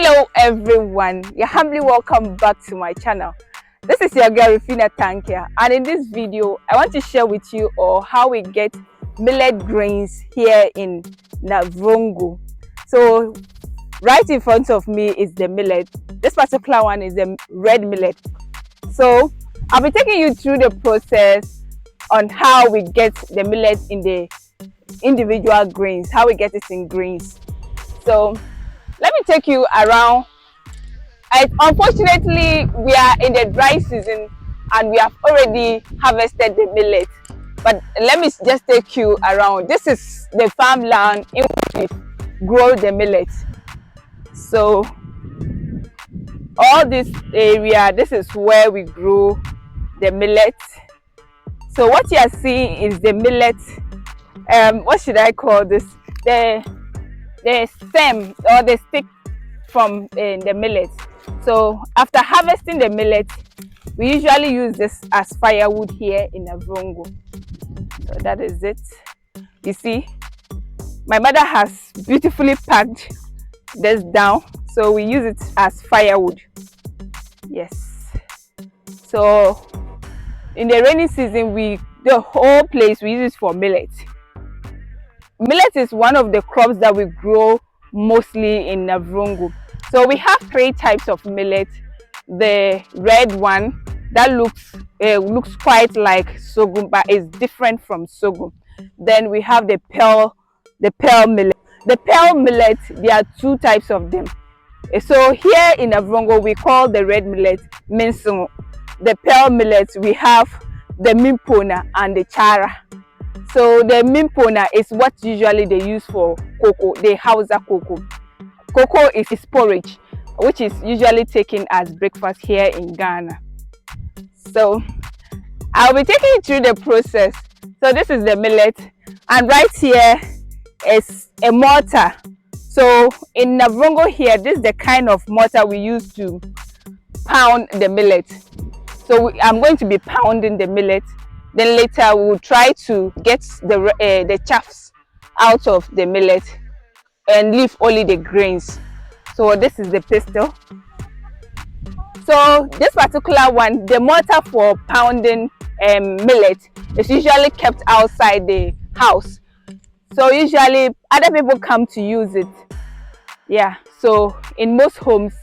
Hello everyone, you're humbly welcome back to my channel. This is your girl Rufina Tankia, and in this video I want to share with you all how we get millet grains here in Navrongo. So right in front of me is the millet. This particular one is the red millet. So I'll be taking you through the process on how we get the millet in the individual grains, how we get it in grains. So let me take you around. Unfortunately, we are in the dry season and we have already harvested the millet. But let me just take you around. This is the farmland in which we grow the millet. So all this area, this is where we grow the millet. So what you are seeing is the millet. What should I call this? The stem or the stick from the millet. So after harvesting the millet, we usually use this as firewood here in Navrongo. So that is it. You see, my mother has beautifully packed this down, so we use it as firewood. Yes. So in the rainy season, the whole place we use it for millet. Millet is one of the crops that we grow mostly in Navrongo. So we have three types of millet. The red one that looks quite like sorghum, but is different from sorghum. Then we have the pearl millet. The pearl millet, there are two types of them. So here in Navrongo we call the red millet minsung. The pearl millet we have the mimpona and the chara. So the mimpona is what usually they use for cocoa, the Hausa cocoa. Cocoa is porridge, which is usually taken as breakfast here in Ghana. So I'll be taking you through the process. So this is the millet, and right here is a mortar. So in Navrongo here, this is the kind of mortar we use to pound the millet. So I'm going to be pounding the millet. Then later we'll try to get the chaffs out of the millet and leave only the grains. So this is the pestle. So this particular one, the mortar for pounding millet is usually kept outside the house. So usually other people come to use it. Yeah, so in most homes,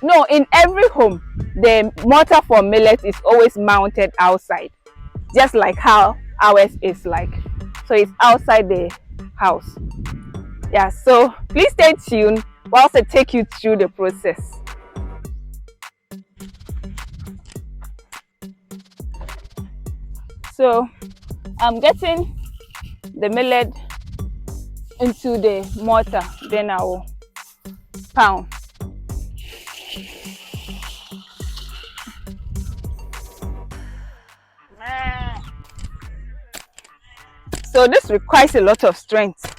no, in every home, the mortar for millet is always mounted outside, just like how ours is like. So it's outside the house. Yeah, so please stay tuned whilst I take you through the process. So I'm getting the millet into the mortar, then I will pound. So this requires a lot of strength.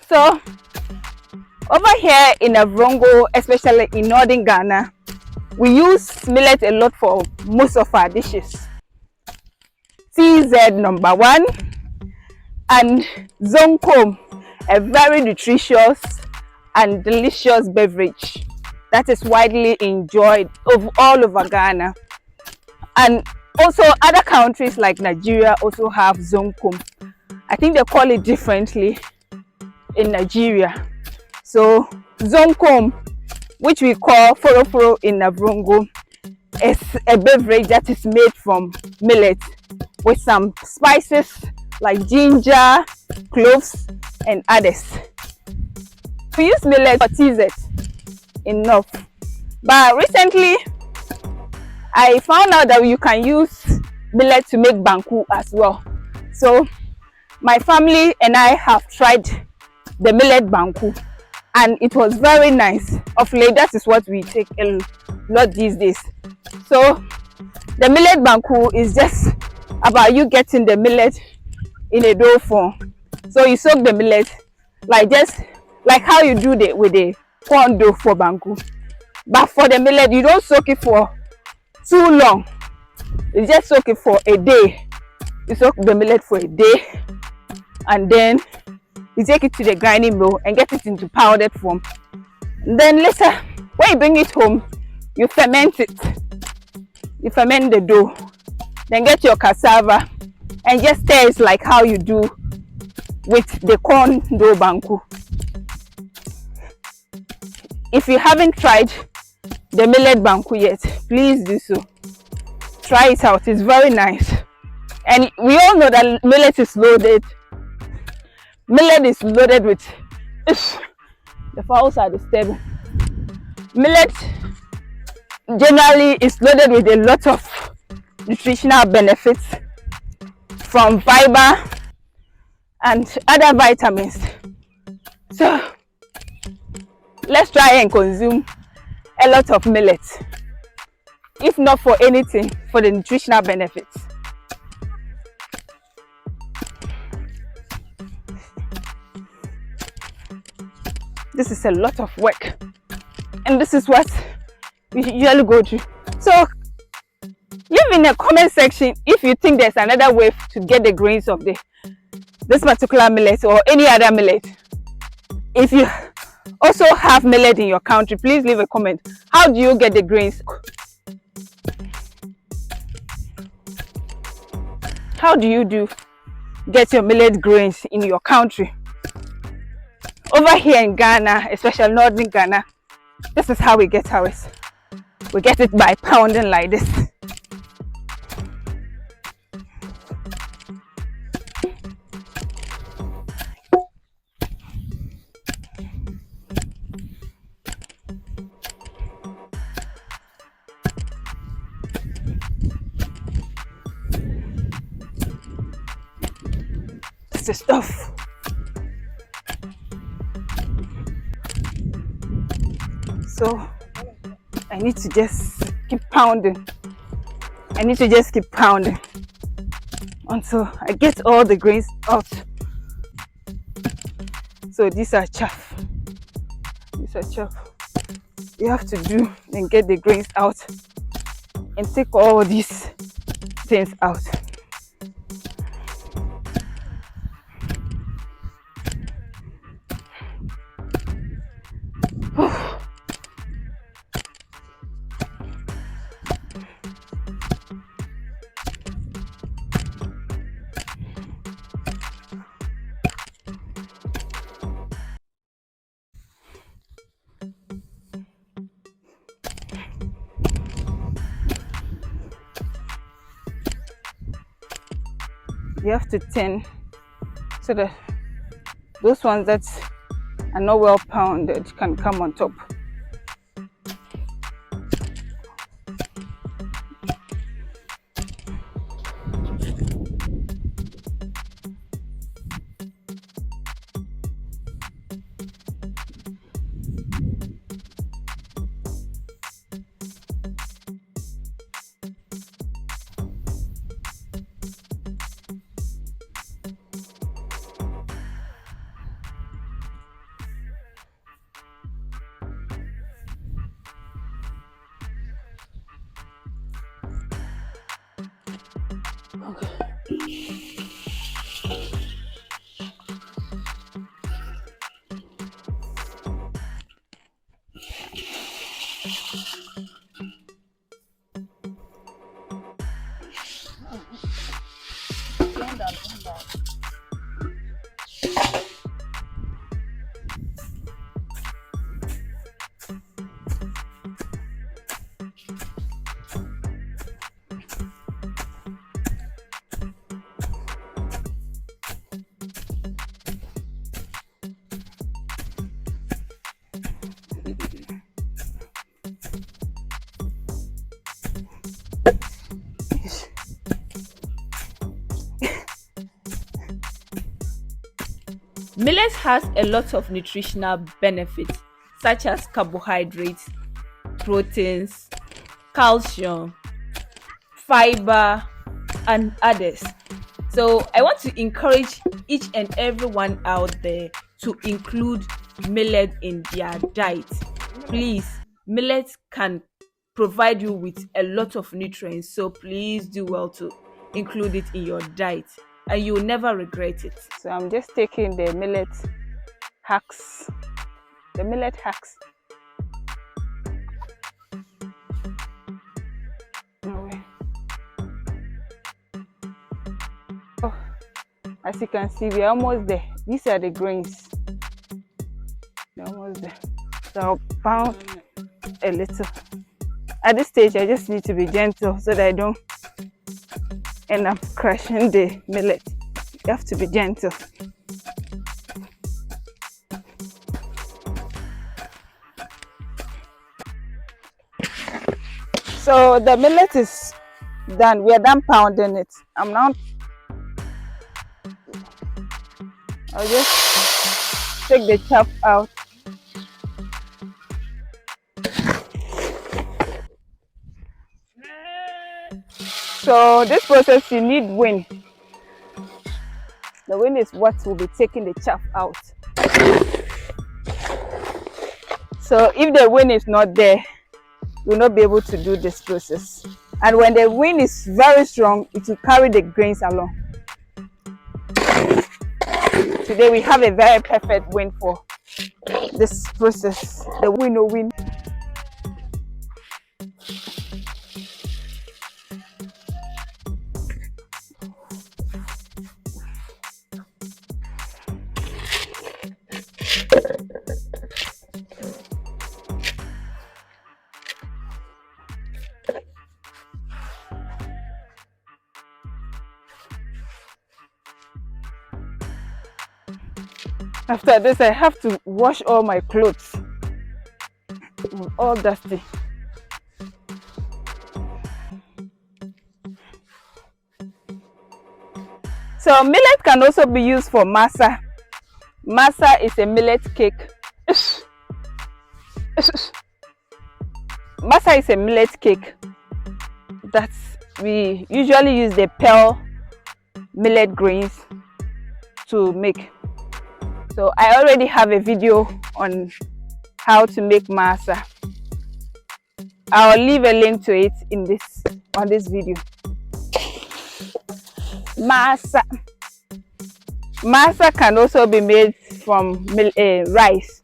So over here in Navrongo, especially in northern Ghana, we use millet a lot for most of our dishes. TZ number one, and zonkom, a very nutritious and delicious beverage that is widely enjoyed all over Ghana. And also other countries like Nigeria also have zonkom. I think they call it differently in Nigeria. So zonkom, which we call foroforo in Navrongo, is a beverage that is made from millet with some spices like ginger, cloves, and others. We use millet for TZ enough, but recently I found out that you can use millet to make banku as well. So my family and I have tried the millet banku, and it was very nice. Of late, that is what we take a lot these days. So the millet banku is just about you getting the millet in a dough form. So you soak the millet just like how you do with the corn dough for banku. But for the millet, you don't soak it for too long. You just soak it for a day. You soak the millet for a day, and then you take it to the grinding mill and get it into powdered form. And then later, when you bring it home, you ferment it. You ferment the dough. Then get your cassava and just stir it like how you do with the corn dough banku. If you haven't tried the millet banku yet, please do so. Try it out, it's very nice. And we all know that millet is loaded. Millet is loaded with, the fowls are disturbing. Millet generally is loaded with a lot of nutritional benefits, from fiber and other vitamins. So let's try and consume a lot of millet, if not for anything, for the nutritional benefits. This is a lot of work, and this is what we usually go through. So leave in the comment section if you think there's another way to get the grains of this particular millet or any other millet. If you also have millet in your country, please leave a comment. How do you get the grains? How do you get your millet grains in your country? Over here in Ghana, especially northern Ghana, this is how we get ours. We get it by pounding like this. That's the stuff. So I need to just keep pounding. I need to just keep pounding until I get all the grains out. So these are chaff. These are chaff. You have to do and get the grains out and take all these things out. You have to tin so that those ones that are not well pounded can come on top. Millet has a lot of nutritional benefits such as carbohydrates, proteins, calcium, fiber, and others. So I want to encourage each and everyone out there to include millet in their diet. Please, millet can provide you with a lot of nutrients, so please do well to include it in your diet. and you will never regret it. So I'm just taking the millet husks. The millet husks. Oh, as you can see, we're almost there. These are the grains. We're almost there. So I'll pound a little. At this stage, I just need to be gentle so that I don't end up crushing the millet. You have to be gentle. So the millet is done. We are done pounding it. I'll just take the chaff out. So this process, you need wind. The wind is what will be taking the chaff out. So if the wind is not there, you will not be able to do this process. And when the wind is very strong, it will carry the grains along. Today we have a very perfect wind for this process, the winnowing. After this, I have to wash all my clothes. All dusty. So millet can also be used for masa. Masa is a millet cake. Masa is a millet cake that we usually use the pearl millet grains to make. So I already have a video on how to make masa. I'll leave a link to it on this video. Masa. Masa can also be made from rice,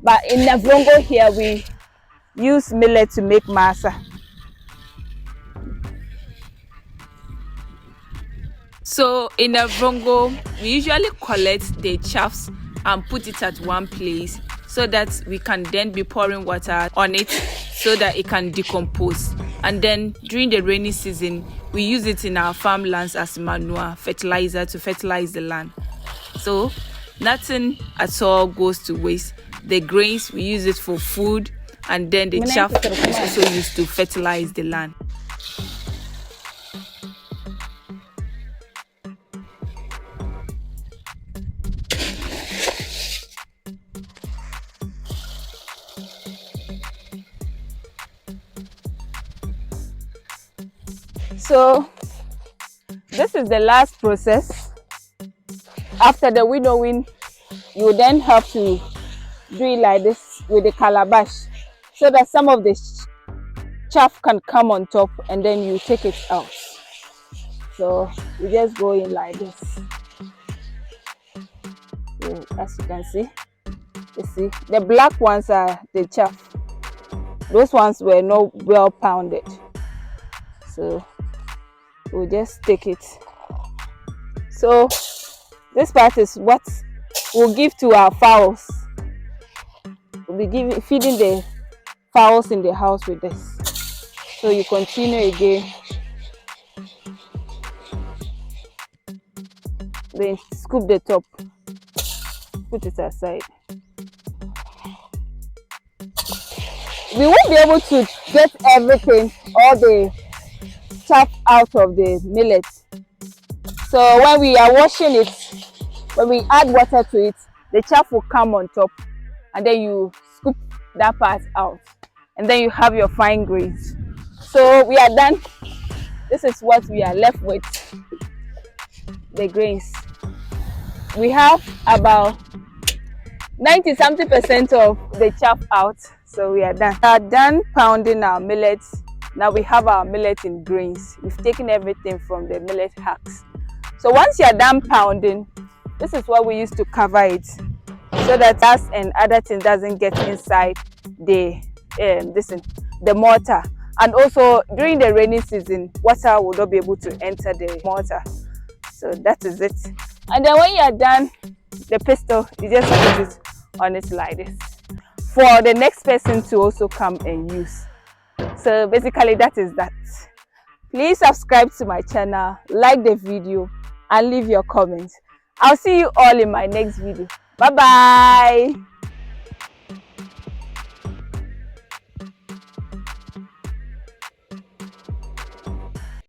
but in Navrongo here we use millet to make masa. So in Navrongo, we usually collect the chaffs and put it at one place so that we can then be pouring water on it so that it can decompose. And then during the rainy season, we use it in our farmlands as manure, fertilizer to fertilize the land. So nothing at all goes to waste. The grains, we use it for food, and then the chaff is also used to fertilize the land. So this is the last process. After the winnowing, you then have to do it like this with the calabash so that some of the chaff can come on top, and then you take it out. So you just go in like this. So as you can see, the black ones are the chaff. Those ones were not well pounded. So we'll just take it. So this part is what we'll give to our fowls. We'll be feeding the fowls in the house with this. So you continue again. Then scoop the top. Put it aside. We won't be able to get everything, all the chaff out of the millet. So when we are washing it, when we add water to it, the chaff will come on top, and then you scoop that part out, and then you have your fine grains. So we are done. This is what we are left with, the grains. We have about 90-something% of the chaff out, so we are done. We are done pounding our millets. Now we have our millet in grains. We've taken everything from the millet husks. So once you're done pounding, this is what we use to cover it, so that dust and other things doesn't get inside the the mortar. And also during the rainy season, water will not be able to enter the mortar. So that is it. And then when you are done the pestle, you just put it on it like this for the next person to also come and use. So basically that is that. Please subscribe to my channel, like the video, and leave your comments. I'll see you all in my next video. Bye bye.